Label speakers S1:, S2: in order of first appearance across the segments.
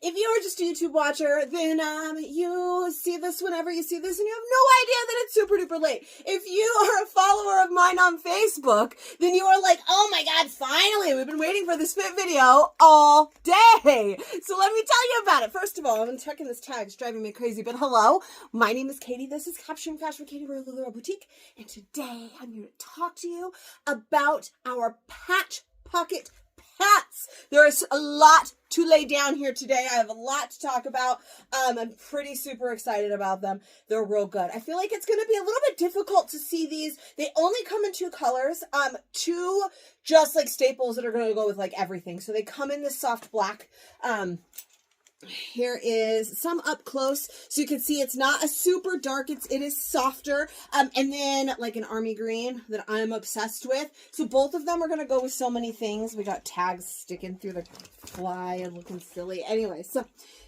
S1: If you are just a YouTube watcher, then you see this whenever you see this and you have no idea that it's super duper late. If you are a follower of mine on Facebook, then you are like, oh my god, finally, we've been waiting for this fit video all day. So let me tell you about it. First of all, I'm checking this tag, it's driving me crazy, but hello, my name is Katie. This is Caption Fashion with Katie, we're LuLaRoe Boutique, and today I'm here to talk to you about our Patch Pocket Pants. There is a lot to lay down here today. I have a lot to talk about. I'm pretty super excited about them. They're real good. I feel like it's going to be a little bit difficult to see these. They only come in two colors. Two just like staples that are going to go with like everything. So they come in this soft black. Here is some up close, so you can see it's not a super dark, it is softer, and then like an army green that I'm obsessed with. So both of them are going to go with so many things. We got tags sticking through the fly and looking silly. Anyway, so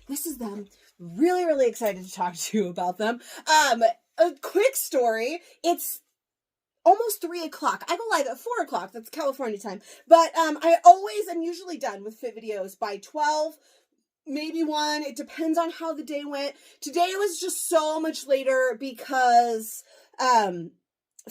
S1: this is them. Really, really excited to talk to you about them. A quick story. It's almost 3 o'clock. I go live at 4 o'clock. That's California time. But I'm usually done with fit videos by 12. Maybe 1. It depends on how the day went. Today was just so much later because FedEx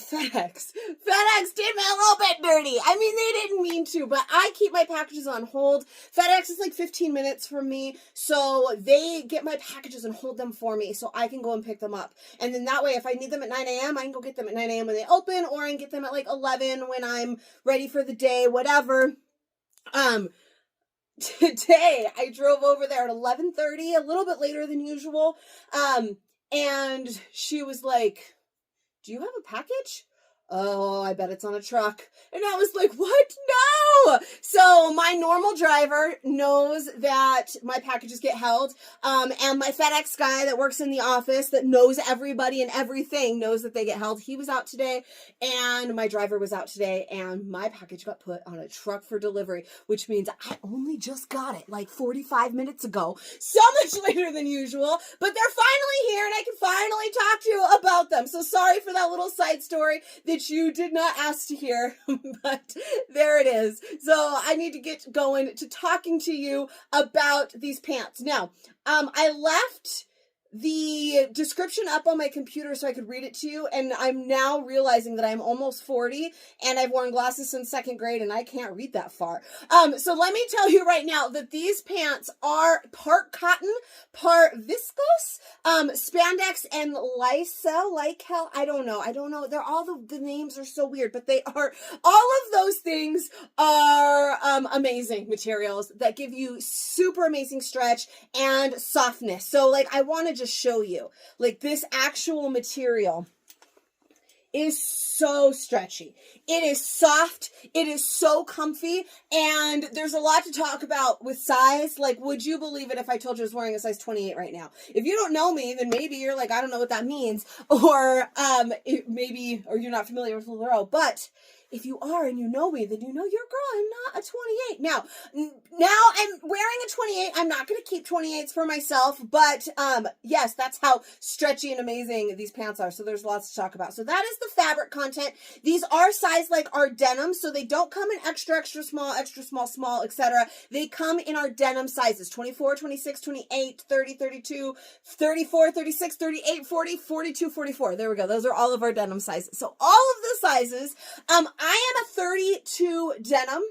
S1: did me a little bit dirty. I mean, they didn't mean to, but I keep my packages on hold. FedEx is like 15 minutes from me, so they get my packages and hold them for me so I can go and pick them up. And then that way, if I need them at 9 a.m., I can go get them at 9 a.m. when they open, or I can get them at like 11 when I'm ready for the day, whatever. Today, I drove over there at 11:30, a little bit later than usual, and she was like, do you have a package? Oh, I bet it's on a truck. And I was like, what? No! So my normal driver knows that my packages get held. And my FedEx guy that works in the office that knows everybody and everything knows that they get held. He was out today and my driver was out today and my package got put on a truck for delivery, which means I only just got it like 45 minutes ago. So much later than usual, but they're finally here and I can finally talk to you about them. So sorry for that little side story that you did not ask to hear, but there it is. So I need to get going to talking to you about these pants. Now, I left the description up on my computer so I could read it to you, and I'm now realizing that I'm almost 40 and I've worn glasses since 2nd grade and I can't read that far. So let me tell you right now that these pants are part cotton, part viscose, spandex, and Lyocell, I don't know. They're all the names are so weird, but they are, all of those things are amazing materials that give you super amazing stretch and softness. So like I want to just show you, like, this actual material is so stretchy. It is soft. It is so comfy. And there's a lot to talk about with size. Like, would you believe it if I told you I was wearing a size 28 right now? If you don't know me, then maybe you're like, I don't know what that means. Or or you're not familiar with LuLaRoe. But if you are and you know me, then you know you're girl. I'm not a 28. Now I'm wearing a 28. I'm not going to keep 28s for myself, but yes, that's how stretchy and amazing these pants are. So there's lots to talk about. So that is the fabric content. These are sized like our denim, so they don't come in extra, extra small, small, etc. They come in our denim sizes: 24, 26, 28, 30, 32, 34, 36, 38, 40, 42, 44. There we go. Those are all of our denim sizes. So all of the sizes, I am a 32 denim.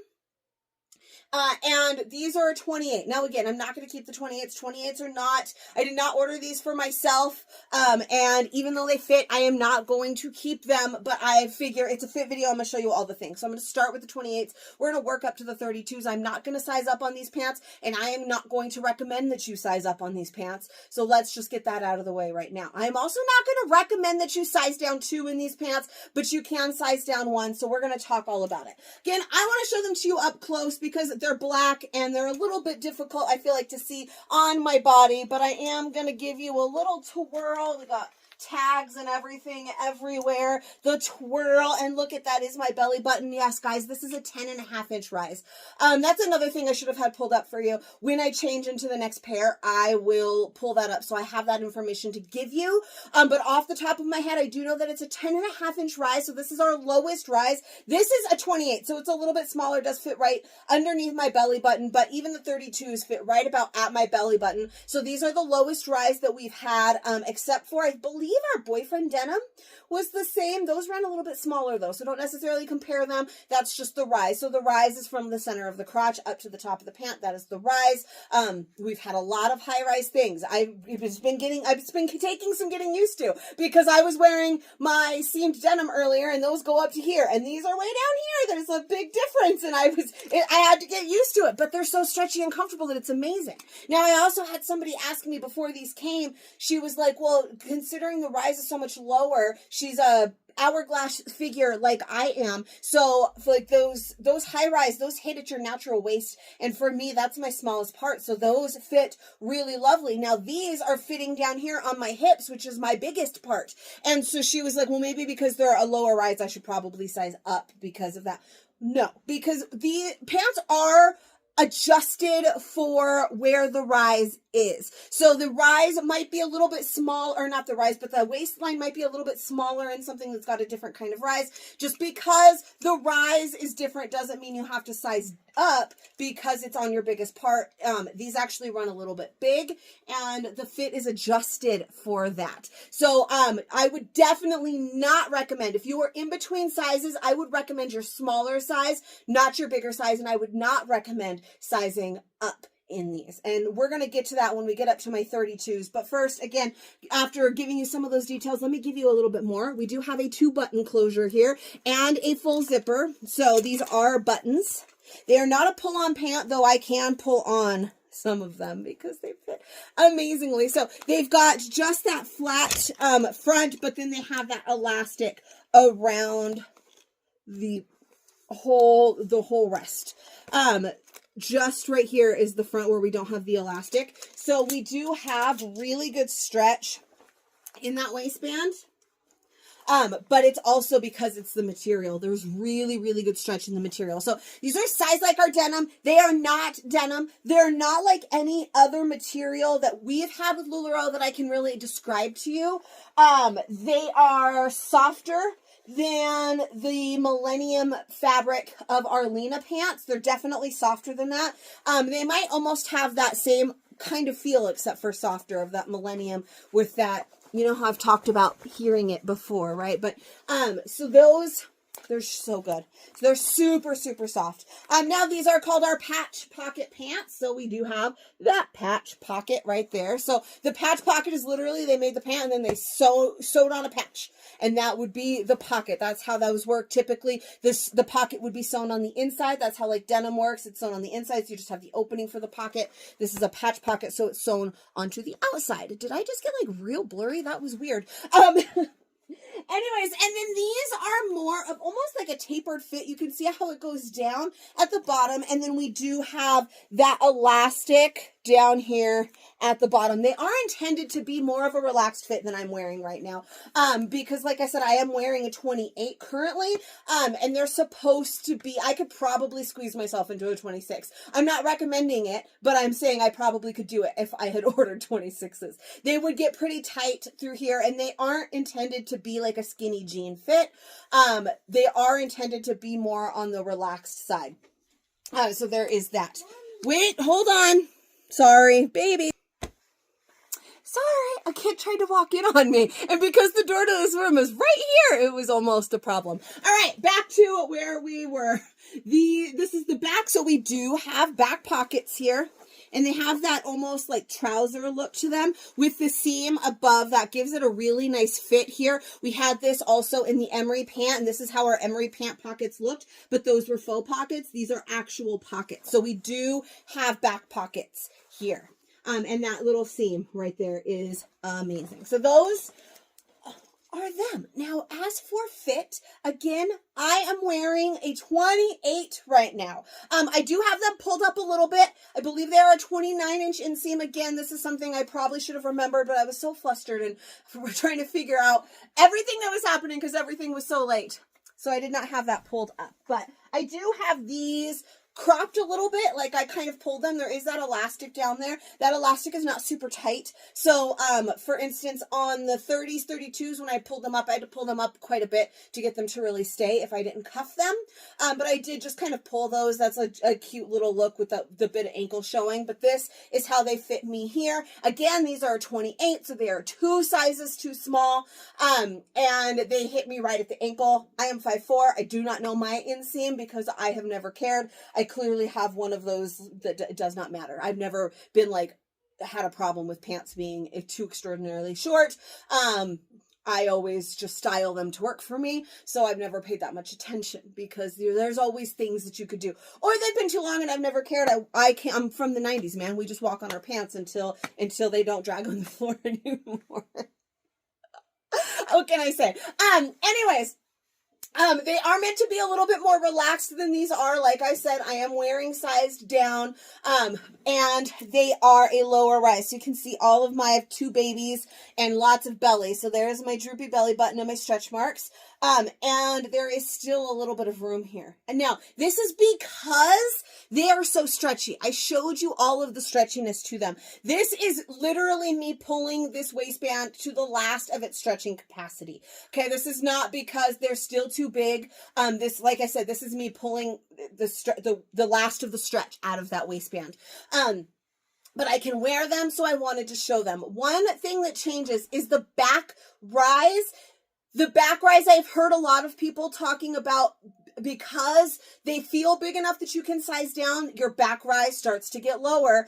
S1: And these are a 28. Now, again, I'm not going to keep the 28s. 28s are not, I did not order these for myself. And even though they fit, I am not going to keep them, but I figure it's a fit video. I'm going to show you all the things. So I'm going to start with the 28s. We're going to work up to the 32s. I'm not going to size up on these pants, and I am not going to recommend that you size up on these pants. So let's just get that out of the way right now. I'm also not going to recommend that you size down 2 in these pants, but you can size down 1. So we're going to talk all about it. Again, I want to show them to you up close because they're black and they're a little bit difficult, I feel like, to see on my body, but I am going to give you a little twirl. We got tags and everything everywhere. The twirl, and look at that is my belly button. Yes, guys, this is a 10.5-inch rise. That's another thing I should have had pulled up for you. When I change into the next pair, I will pull that up, so I have that information to give you. But off the top of my head, I do know that it's a 10.5-inch rise, so this is our lowest rise. This is a 28, so it's a little bit smaller, does fit right underneath my belly button, but even the 32s fit right about at my belly button. So these are the lowest rise that we've had, except for, I believe, our boyfriend denim was the same. Those ran a little bit smaller though, so don't necessarily compare them. That's just the rise. So the rise is from the center of the crotch up to the top of the pant. That is the rise. We've had a lot of high rise things. I've been taking some getting used to, because I was wearing my seamed denim earlier and those go up to here, and these are way down here. There's a big difference, and I had to get used to it, but they're so stretchy and comfortable that it's amazing. Now, I also had somebody ask me before these came, she was like, well, considering the rise is so much lower, she's a hourglass figure like I am, so like those high rise, those hit at your natural waist, and for me that's my smallest part, so those fit really lovely. Now these are fitting down here on my hips, which is my biggest part, and so she was like, well, maybe because they're a lower rise I should probably size up because of that. No, because the pants are adjusted for where the rise is. So the rise might be a little bit small, or not the rise, but the waistline might be a little bit smaller in something that's got a different kind of rise. Just because the rise is different doesn't mean you have to size up because it's on your biggest part. These actually run a little bit big, and the fit is adjusted for that. So I would definitely not recommend, if you are in between sizes, I would recommend your smaller size, not your bigger size, and I would not recommend sizing up in these. And we're going to get to that when we get up to my 32s. But first, again, after giving you some of those details, let me give you a little bit more. We do have a 2-button closure here and a full zipper. So these are buttons. They are not a pull-on pant, though I can pull on some of them because they fit amazingly. So they've got just that flat front, but then they have that elastic around the whole rest. Just right here is the front where we don't have the elastic. So we do have really good stretch in that waistband. But it's also because it's the material. There's really, really good stretch in the material. So these are sized like our denim. They are not denim. They're not like any other material that we've had with LuLaRoe that I can really describe to you. They are softer than the Millennium fabric of our Lena pants. They're definitely softer than that. They might almost have that same kind of feel, except for softer, of that Millennium with that, you know how I've talked about hearing it before, right? But, so those, they're so good. So they're super, super soft. Now these are called our Patch Pocket Pants. So we do have that patch pocket right there. So the patch pocket is literally, they made the pant and then they sewed on a patch. And that would be the pocket. That's how those work. Typically, the pocket would be sewn on the inside. That's how like denim works. It's sewn on the inside, so you just have the opening for the pocket. This is a patch pocket, so it's sewn onto the outside. Did I just get like real blurry? That was weird. Anyways, and then these are more of almost like a tapered fit. You can see how it goes down at the bottom, and then we do have that elastic down here at the bottom. They are intended to be more of a relaxed fit than I'm wearing right now, because like I said, I am wearing a 28 currently, and they're supposed to be, I could probably squeeze myself into a 26. I'm not recommending it, but I'm saying I probably could do it if I had ordered 26s. They would get pretty tight through here, and they aren't intended to be like a skinny jean fit. They are intended to be more on the relaxed side. So there is that. Wait, hold on. Sorry, baby. Sorry, a kid tried to walk in on me. And because the door to this room is right here, it was almost a problem. All right, back to where we were. This is the back. So we do have back pockets here. And they have that almost like trouser look to them with the seam above. That gives it a really nice fit here. We had this also in the emery pant, and this is how our emery pant pockets looked, but those were faux pockets. These are actual pockets. So we do have back pockets here. And that little seam right there is amazing. So those are them. Now, as for fit, again, I am wearing a 28 right now. I do have them pulled up a little bit. I believe they are a 29-inch inseam. Again, this is something I probably should have remembered, but I was so flustered and we're trying to figure out everything that was happening because everything was so late. So I did not have that pulled up, but I do have these cropped a little bit, like I kind of pulled them. There is that elastic down there. That elastic is not super tight. So, for instance, on the 30s, 32s, when I pulled them up, I had to pull them up quite a bit to get them to really stay if I didn't cuff them. But I did just kind of pull those. That's a cute little look with the bit of ankle showing. But this is how they fit me here. Again, these are a 28, so they are 2 sizes too small. And they hit me right at the ankle. I am 5'4". I do not know my inseam because I have never cared. I clearly have one of those that does not matter. I've never been like, had a problem with pants being too extraordinarily short. I always just style them to work for me. So I've never paid that much attention because there's always things that you could do. Or they've been too long and I've never cared. I'm from the 90s, man. We just walk on our pants until they don't drag on the floor anymore. What can I say? Anyways. They are meant to be a little bit more relaxed than these are. Like I said, I am wearing sized down, and they are a lower rise. So you can see all of my 2 babies and lots of belly. So there's my droopy belly button and my stretch marks. And there is still a little bit of room here. And now this is because they are so stretchy. I showed you all of the stretchiness to them. This is literally me pulling this waistband to the last of its stretching capacity. Okay. This is not because they're still too big. This, like I said, this is me pulling the last of the stretch out of that waistband. But I can wear them. So I wanted to show them. One thing that changes is the back rise. The back rise, I've heard a lot of people talking about because they feel big enough that you can size down, your back rise starts to get lower.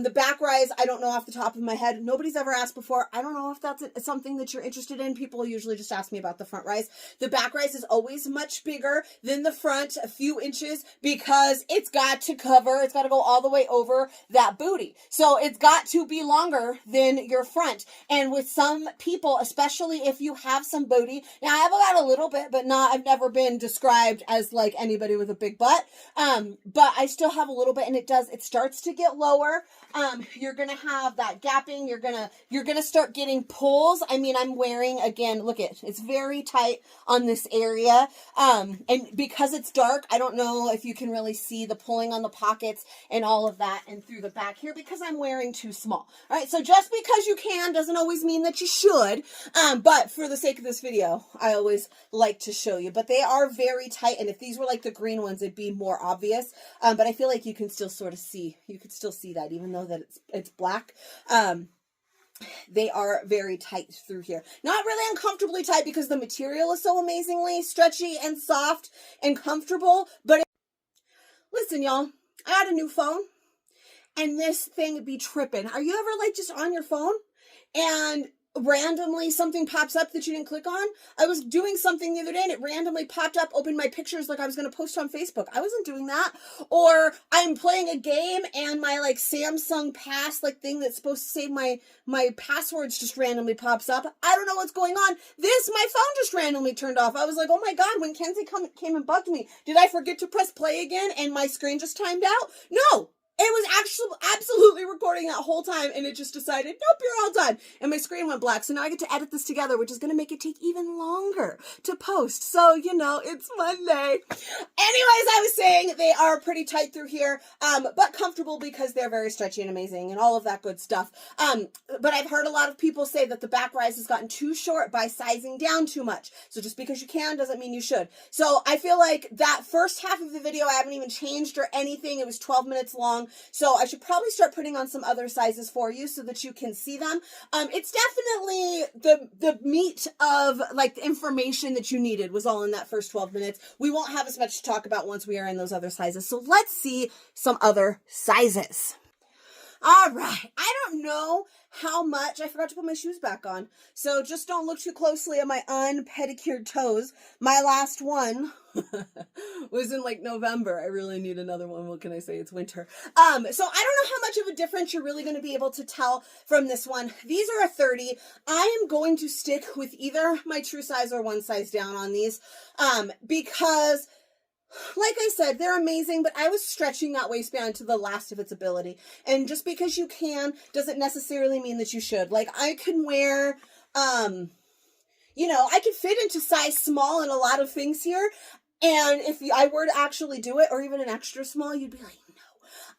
S1: The back rise, I don't know off the top of my head. Nobody's ever asked before. I don't know if that's something that you're interested in. People usually just ask me about the front rise. The back rise is always much bigger than the front, a few inches, because it's got to go all the way over that booty. So it's got to be longer than your front. And with some people, especially if you have some booty, now I have got a little bit, but I've never been described as like anybody with a big butt. But I still have a little bit, and it starts to get lower. You're going to have that gapping. You're going to start getting pulls. I mean, I'm wearing, again, look it's very tight on this area. And because it's dark, I don't know if you can really see the pulling on the pockets and all of that and through the back here because I'm wearing too small. All right. So just because you can doesn't always mean that you should. But for the sake of this video, I always like to show you, but they are very tight. And if these were like the green ones, it'd be more obvious. But I feel like you can still sort of see, that even though that it's black. They are very tight through here. Not really uncomfortably tight because the material is so amazingly stretchy and soft and comfortable. But listen, y'all, I had a new phone and this thing be tripping. Are you ever like just on your phone and randomly something pops up that you didn't click on? I was doing something the other day and it randomly popped up, opened my pictures like I was going to post on Facebook. I wasn't doing that. Or I'm playing a game and my like Samsung Pass like thing that's supposed to save my passwords just randomly pops up. I don't know what's going on. My phone just randomly turned off. I was like, oh my God, when Kenzie came and bugged me, did I forget to press play again and my screen just timed out? No. It was actually absolutely recording that whole time, and it just decided, nope, you're all done. And my screen went black, so now I get to edit this together, which is going to make it take even longer to post. So, it's Monday. Anyways, I was saying they are pretty tight through here, but comfortable because they're very stretchy and amazing and all of that good stuff. But I've heard a lot of people say that the back rise has gotten too short by sizing down too much. So just because you can doesn't mean you should. So I feel like that first half of the video, I haven't even changed or anything. It was 12 minutes long. So I should probably start putting on some other sizes for you so that you can see them. It's definitely the meat of like the information that you needed was all in that first 12 minutes. We won't have as much to talk about once we are in those other sizes. So let's see some other sizes. All right. I don't know how much. I forgot to put my shoes back on. So just don't look too closely at my unpedicured toes. My last one was in like November. I really need another one. What can I say? It's winter. So I don't know how much of a difference you're really going to be able to tell from this one. These are a 30. I am going to stick with either my true size or one size down on these because like I said, they're amazing, but I was stretching that waistband to the last of its ability. And just because you can doesn't necessarily mean that you should. Like I can wear, you know, I could fit into size small in a lot of things here. And if I were to actually do it, or even an extra small, you'd be like,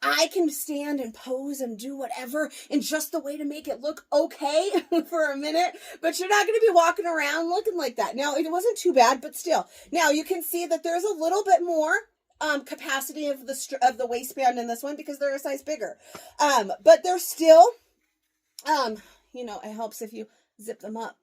S1: I can stand and pose and do whatever in just the way to make it look okay for a minute, but you're not going to be walking around looking like that. Now, it wasn't too bad, but still. Now, you can see that there's a little bit more capacity of the waistband in this one because they're a size bigger. But they're still, you know, it helps if you zip them up.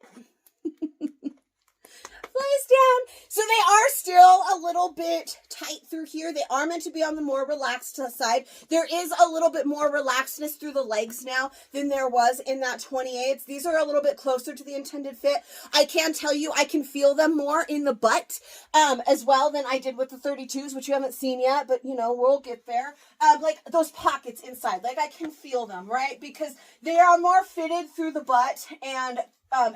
S1: Flies down. So they are still a little bit tight through here. They are meant to be on the more relaxed side. There is a little bit more relaxedness through the legs now than there was in that 28s. These are a little bit closer to the intended fit. I can tell you I can feel them more in the butt as well than I did with the 32s, which you haven't seen yet, but you know, we'll get there. Like those pockets inside, like I can feel them, right? Because they are more fitted through the butt and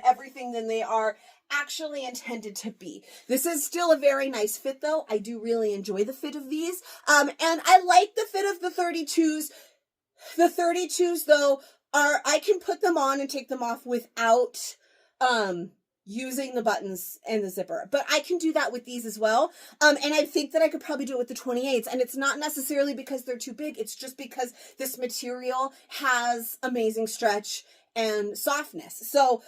S1: everything than they are actually intended to be. This is still a very nice fit though. I do really enjoy the fit of these. And I like the fit of the 32s. The 32s though I can put them on and take them off without using the buttons and the zipper. But I can do that with these as well. And I think that I could probably do it with the 28s. And it's not necessarily because they're too big. It's just because this material has amazing stretch and softness. So,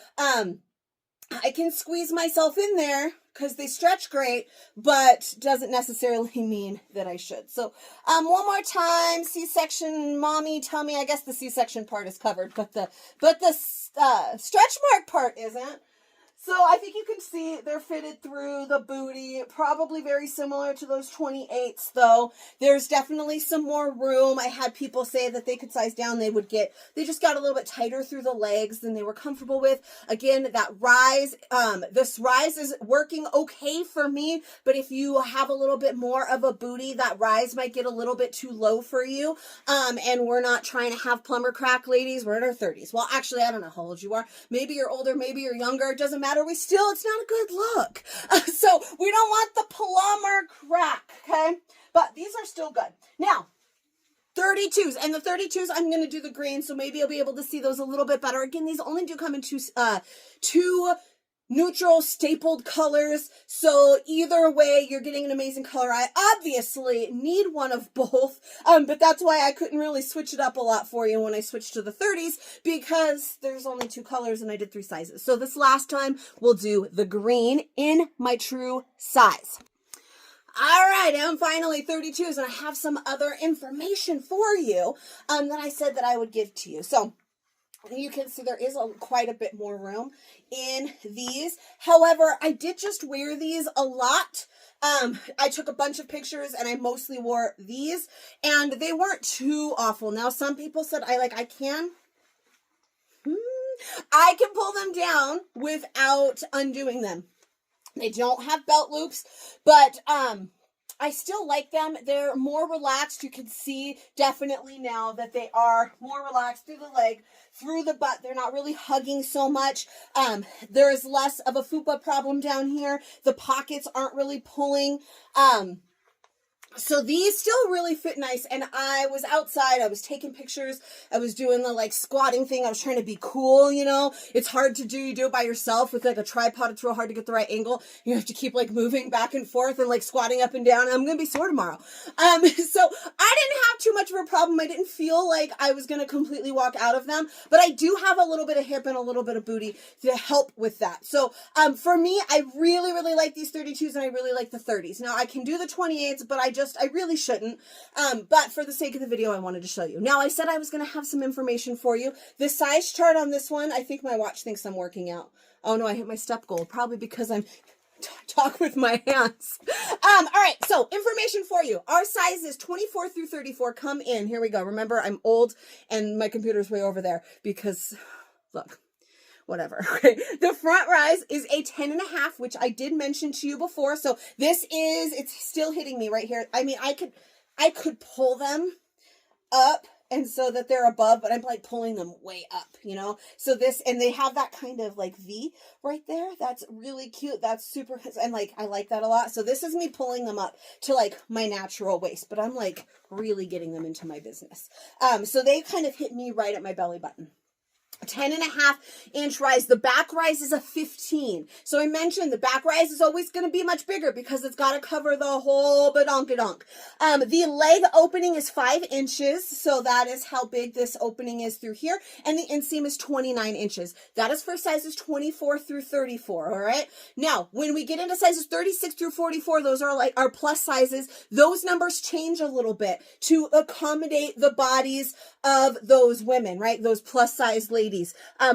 S1: I can squeeze myself in there because they stretch great, but doesn't necessarily mean that I should. So, one more time, C-section, mommy, tummy. I guess the C-section part is covered, but the stretch mark part isn't. So I think you can see they're fitted through the booty, probably very similar to those 28s though. There's definitely some more room. I had people say that they could size down, they just got a little bit tighter through the legs than they were comfortable with. Again, that rise, this rise is working okay for me, but if you have a little bit more of a booty, that rise might get a little bit too low for you. And we're not trying to have plumber crack, ladies. We're in our 30s. Well, actually, I don't know how old you are. Maybe you're older, maybe you're younger. It doesn't matter. It's not a good look. So we don't want the plumber crack, okay? But these are still good. Now, 32s. And the 32s, I'm going to do the green, so maybe you'll be able to see those a little bit better. Again, these only do come in two neutral stapled colors. So either way, you're getting an amazing color. I obviously need one of both. But that's why I couldn't really switch it up a lot for you when I switched to the 30s, because there's only 2 colors and I did 3 sizes. So this last time we'll do the green in my true size. All right, and finally 32s, and I have some other information for you that I said that I would give to you. So you can see there is quite a bit more room in these. However, I did just wear these a lot. I took a bunch of pictures and I mostly wore these, and they weren't too awful. Now, some people said I can pull them down without undoing them. They don't have belt loops, but I still like them. They're more relaxed. You can see definitely now that they are more relaxed through the leg, through the butt. They're not really hugging so much. There is less of a fupa problem down here. The pockets aren't really pulling. So these still really fit nice, and I was outside, I was taking pictures, I was doing the squatting thing, I was trying to be cool, you know. It's hard to do, you do it by yourself with a tripod, it's real hard to get the right angle. You have to keep moving back and forth and squatting up and down. I'm gonna be sore tomorrow. So I didn't have too much of a problem. I didn't feel like I was gonna completely walk out of them, but I do have a little bit of hip and a little bit of booty to help with that. So for me, I really, really like these 32s, and I really like the 30s. Now I can do the 28s, but I really shouldn't. But for the sake of the video, I wanted to show you. Now, I said I was going to have some information for you. The size chart on this one, I think my watch thinks I'm working out. Oh no, I hit my step goal. Probably because I'm talk with my hands. All right, so information for you. Our sizes 24 through 34 come in. Here we go. Remember, I'm old and my computer's way over there because, look, whatever. Okay. The front rise is a 10.5, which I did mention to you before. So this is, it's still hitting me right here. I mean, I could pull them up and so that they're above, but I'm like pulling them way up, you know? So this, and they have that kind of like V right there. That's really cute. That's super, and like, I like that a lot. So this is me pulling them up to like my natural waist, but I'm like really getting them into my business. So they kind of hit me right at my belly button. 10.5 inch rise. The back rise is a 15. So I mentioned the back rise is always going to be much bigger because it's got to cover the whole badonkadonk. The leg opening is 5 inches. So that is how big this opening is through here. And the inseam is 29 inches. That is for sizes 24 through 34. All right. Now, when we get into sizes 36 through 44, those are like our plus sizes. Those numbers change a little bit to accommodate the bodies of those women, right? Those plus size ladies.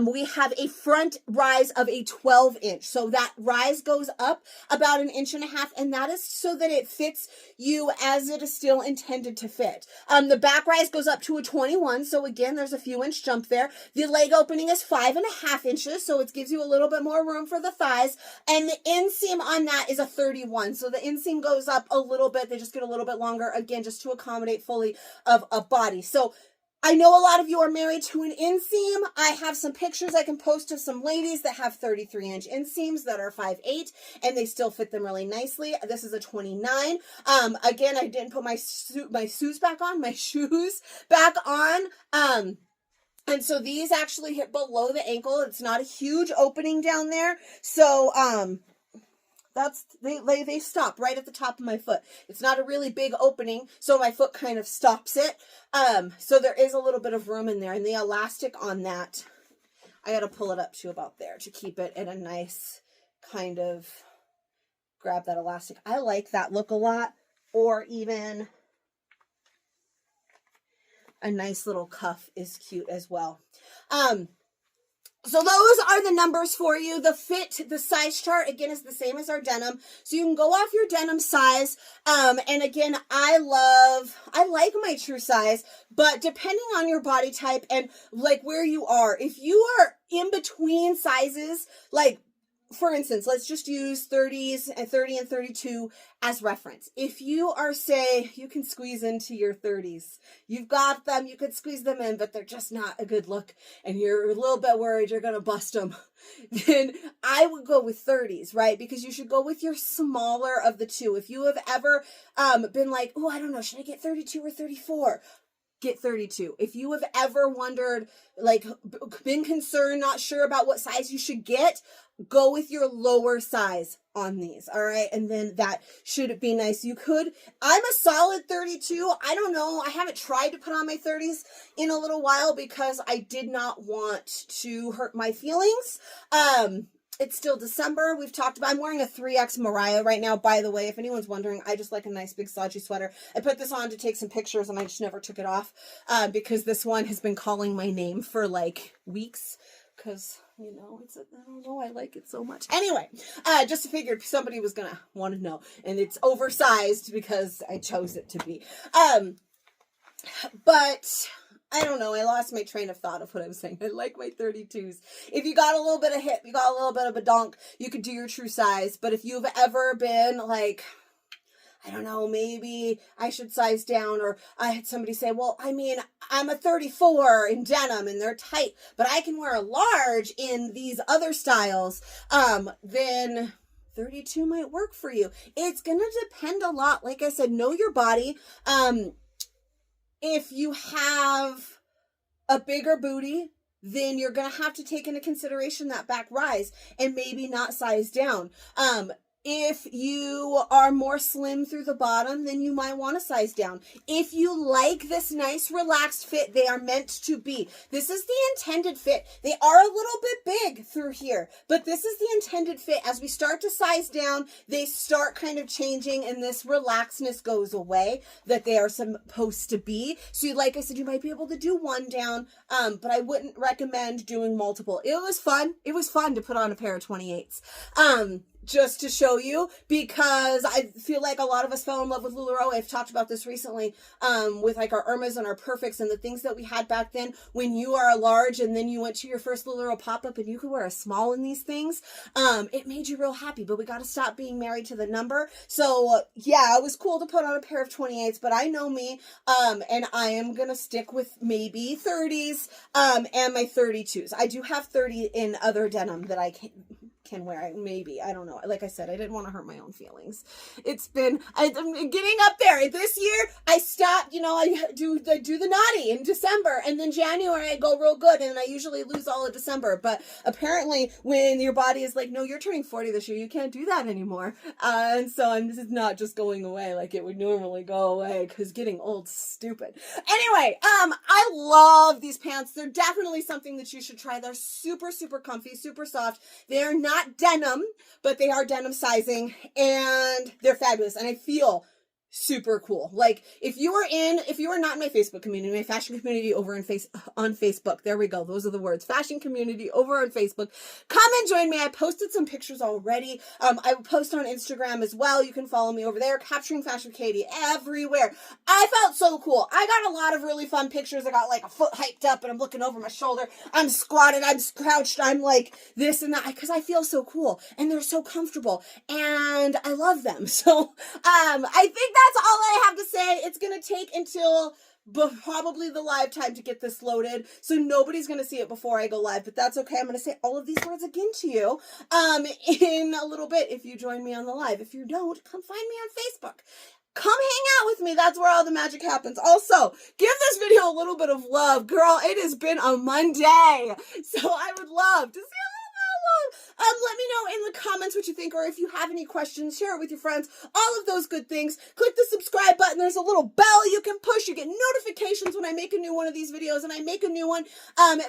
S1: We have a front rise of a 12 inch. So that rise goes up about 1.5 inches, and that is so that it fits you as it is still intended to fit. The back rise goes up to a 21. So again, there's a few inch jump there. The leg opening is 5.5 inches. So it gives you a little bit more room for the thighs. And the inseam on that is a 31. So the inseam goes up a little bit. They just get a little bit longer, again, just to accommodate fully of a body. So I know a lot of you are married to an inseam. I have some pictures I can post of some ladies that have 33-inch inseams that are 5'8", and they still fit them really nicely. This is a 29. Again, I didn't put my shoes back on. And so these actually hit below the ankle. It's not a huge opening down there. So, they stop right at the top of my foot. It's not a really big opening, so my foot kind of stops it. So there is a little bit of room in there, and the elastic on that, I got to pull it up to about there to keep it at a nice kind of grab that elastic. I like that look a lot, or even a nice little cuff is cute as well. So those are the numbers for you. The fit, the size chart, again, is the same as our denim. So you can go off your denim size. And again, I like my true size, but depending on your body type and like where you are, if you are in between sizes, like for instance, let's just use 30s and 30 and 32 as reference. If you are, say, you can squeeze into your 30s, you've got them, you could squeeze them in, but they're just not a good look, and you're a little bit worried you're going to bust them, then I would go with 30s, right? Because you should go with your smaller of the two. If you have ever been like, oh, I don't know, should I get 32 or 34? Get 32. If you have ever wondered, like, been concerned, not sure about what size you should get, go with your lower size on these, all right? And then that should be nice. You could, I'm a solid 32. I don't know. I haven't tried to put on my 30s in a little while because I did not want to hurt my feelings. It's still December. We've talked about, I'm wearing a 3X Mariah right now. By the way, if anyone's wondering, I just like a nice big slouchy sweater. I put this on to take some pictures and I just never took it off because this one has been calling my name for like weeks because, you know, I don't know, I like it so much. Anyway, just figured somebody was going to want to know. And it's oversized because I chose it to be. But I don't know. I lost my train of thought of what I was saying. I like my 32s. If you got a little bit of hip, you got a little bit of a donk, you could do your true size. But if you've ever been like, I don't know, maybe I should size down, or I had somebody say, well, I mean, I'm a 34 in denim and they're tight, but I can wear a large in these other styles, then 32 might work for you. It's going to depend a lot. Like I said, know your body. If you have a bigger booty, then you're going to have to take into consideration that back rise and maybe not size down. If you are more slim through the bottom, then you might want to size down. If you like this nice relaxed fit, they are meant to be. This is the intended fit. They are a little bit big through here, but this is the intended fit. As we start to size down, they start kind of changing and this relaxedness goes away that they are supposed to be. So like I said, you might be able to do one down, but I wouldn't recommend doing multiple. It was fun. It was fun to put on a pair of 28s. just to show you, because I feel like a lot of us fell in love with LuLaRoe. I've talked about this recently, with like our Irmas and our Perfects and the things that we had back then when you are a large and then you went to your first LuLaRoe pop-up and you could wear a small in these things. It made you real happy, but we got to stop being married to the number. So yeah, it was cool to put on a pair of 28s, but I know me, and I am going to stick with maybe 30s, and my 32s. I do have 30 in other denim that I can wear. Maybe, I don't know. Like I said, I didn't want to hurt my own feelings. It's been, I'm getting up there. This year I stopped, you know, I do the naughty in December, and then January I go real good, and I usually lose all of December. But apparently when your body is like, no, you're turning 40 this year, you can't do that anymore. And so this is not just going away like it would normally go away, because getting old's stupid. Anyway, I love these pants. They're definitely something that you should try. They're super, super comfy, super soft. They're not denim, but they are denim sizing, and they're fabulous. And I feel super cool. Like if you are not in my Facebook community, my fashion community over on Facebook, there we go. Those are the words. Fashion community over on Facebook. Come and join me. I posted some pictures already. I will post on Instagram as well. You can follow me over there, Capturing Fashion Katie, everywhere. I felt so cool. I got a lot of really fun pictures. I got like a foot hiked up and I'm looking over my shoulder. I'm squatted. I'm crouched. I'm like this and that, because I feel so cool and they're so comfortable and I love them. So, I think that's all I have to say. It's going to take until probably the live time to get this loaded, so nobody's going to see it before I go live, but that's okay. I'm going to say all of these words again to you in a little bit if you join me on the live. If you don't, come find me on Facebook. Come hang out with me. That's where all the magic happens. Also, give this video a little bit of love. Girl, it has been a Monday, so I would love to see a little bit of love. Let me know in the comments what you think, or if you have any questions, share it with your friends, all of those good things. Click the subscribe button. There's a little bell you can push. You get notifications when I make a new one of these videos, and I make a new one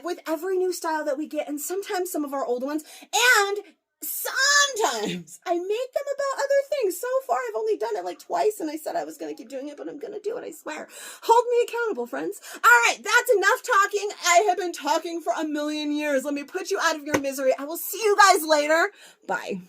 S1: with every new style that we get, and sometimes some of our old ones, and sometimes I make them about other things. So far, I've only done it like twice, and I said I was going to keep doing it, but I'm going to do it, I swear. Hold me accountable, friends. All right, that's enough talking. I have been talking for a million years. Let me put you out of your misery. I will see you guys later. Bye.